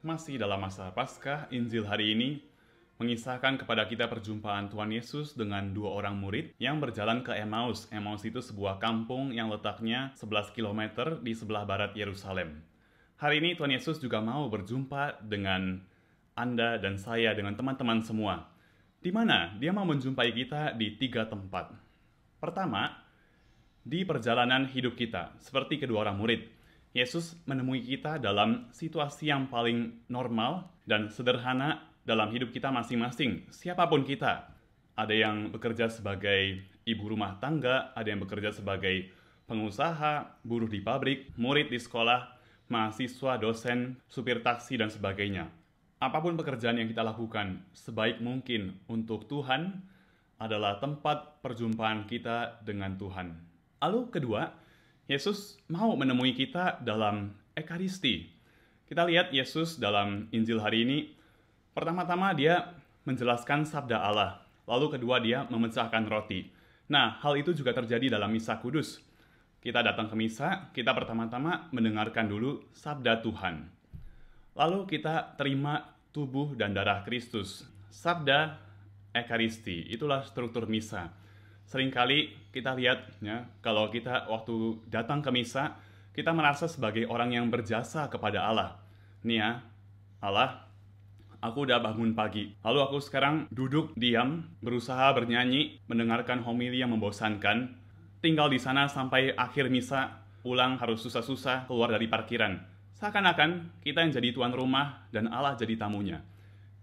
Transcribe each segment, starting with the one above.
Masih dalam masa Paskah, Injil hari ini mengisahkan kepada kita perjumpaan Tuhan Yesus dengan dua orang murid yang berjalan ke Emmaus. Emmaus itu sebuah kampung yang letaknya 11 km di sebelah barat Yerusalem. Hari ini Tuhan Yesus juga mau berjumpa dengan Anda dan saya, dengan teman-teman semua. Di mana Dia mau menjumpai kita di 3 tempat. Pertama, di perjalanan hidup kita, seperti kedua orang murid. Yesus menemui kita dalam situasi yang paling normal dan sederhana dalam hidup kita masing-masing, siapapun kita. Ada yang bekerja sebagai ibu rumah tangga, ada yang bekerja sebagai pengusaha, buruh di pabrik, murid di sekolah, mahasiswa, dosen, supir taksi, dan sebagainya. Apapun pekerjaan yang kita lakukan, sebaik mungkin untuk Tuhan adalah tempat perjumpaan kita dengan Tuhan. Lalu kedua, Yesus mau menemui kita dalam Ekaristi. Kita lihat Yesus dalam Injil hari ini, pertama-tama Dia menjelaskan sabda Allah, lalu kedua Dia memecahkan roti. Nah, hal itu juga terjadi dalam Misa Kudus. Kita datang ke Misa, kita pertama-tama mendengarkan dulu sabda Tuhan. Lalu kita terima tubuh dan darah Kristus. Sabda Ekaristi, itulah struktur Misa. Seringkali kita lihat ya, kalau kita waktu datang ke misa, kita merasa sebagai orang yang berjasa kepada Allah. Nih ya, Allah, aku udah bangun pagi. Lalu aku sekarang duduk diam, berusaha bernyanyi, mendengarkan homili yang membosankan. Tinggal di sana sampai akhir misa, pulang harus susah-susah keluar dari parkiran. Seakan-akan kita yang jadi tuan rumah dan Allah jadi tamunya.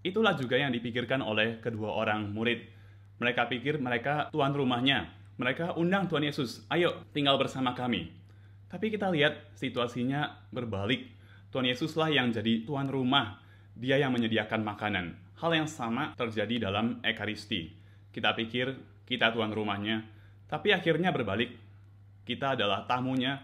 Itulah juga yang dipikirkan oleh kedua orang murid. Mereka pikir mereka tuan rumahnya. Mereka undang Tuhan Yesus, ayo tinggal bersama kami. Tapi kita lihat situasinya berbalik. Tuhan Yesuslah yang jadi tuan rumah. Dia yang menyediakan makanan. Hal yang sama terjadi dalam Ekaristi. Kita pikir kita tuan rumahnya. Tapi akhirnya berbalik. Kita adalah tamunya.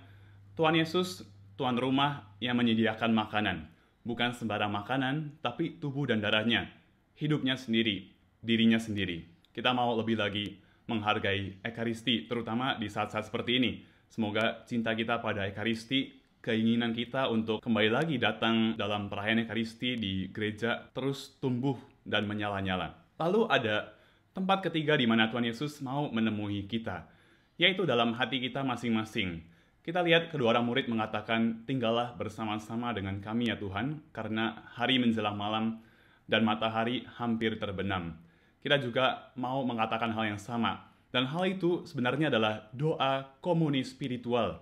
Tuhan Yesus tuan rumah yang menyediakan makanan. Bukan sembarang makanan, tapi tubuh dan darahnya. Hidupnya sendiri, dirinya sendiri. Kita mau lebih lagi menghargai Ekaristi, terutama di saat-saat seperti ini. Semoga cinta kita pada Ekaristi, keinginan kita untuk kembali lagi datang dalam perayaan Ekaristi di gereja terus tumbuh dan menyala-nyala. Lalu ada tempat ketiga di mana Tuhan Yesus mau menemui kita, yaitu dalam hati kita masing-masing. Kita lihat kedua orang murid mengatakan, tinggallah bersama-sama dengan kami ya Tuhan, karena hari menjelang malam dan matahari hampir terbenam. Kita juga mau mengatakan hal yang sama. Dan hal itu sebenarnya adalah doa komuni spiritual.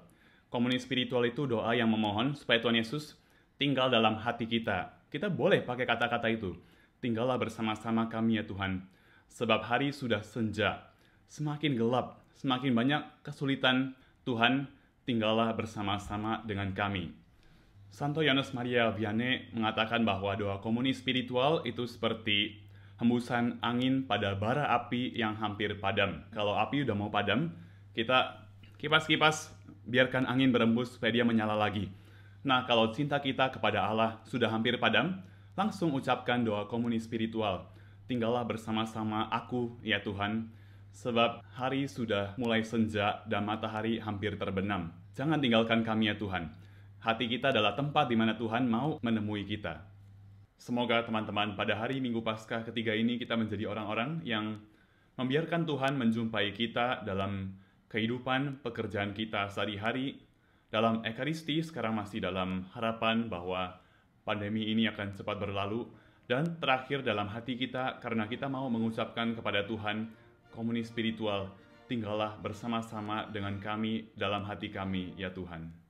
Komuni spiritual itu doa yang memohon supaya Tuhan Yesus tinggal dalam hati kita. Kita boleh pakai kata-kata itu. Tinggallah bersama-sama kami ya Tuhan. Sebab hari sudah senja. Semakin gelap, semakin banyak kesulitan. Tuhan, tinggallah bersama-sama dengan kami. Santo Yohanes Maria Vianney mengatakan bahwa doa komuni spiritual itu seperti hembusan angin pada bara api yang hampir padam. Kalau api udah mau padam, kita kipas-kipas, biarkan angin berembus supaya dia menyala lagi. Nah, kalau cinta kita kepada Allah sudah hampir padam, langsung ucapkan doa komuni spiritual. Tinggallah bersama-sama aku, ya Tuhan, sebab hari sudah mulai senja dan matahari hampir terbenam. Jangan tinggalkan kami, ya Tuhan. Hati kita adalah tempat di mana Tuhan mau menemui kita. Semoga teman-teman pada hari Minggu Paskah ketiga ini kita menjadi orang-orang yang membiarkan Tuhan menjumpai kita dalam kehidupan pekerjaan kita sehari-hari, dalam Ekaristi sekarang masih dalam harapan bahwa pandemi ini akan cepat berlalu, dan terakhir dalam hati kita karena kita mau mengucapkan kepada Tuhan komuni spiritual, tinggallah bersama-sama dengan kami dalam hati kami ya Tuhan.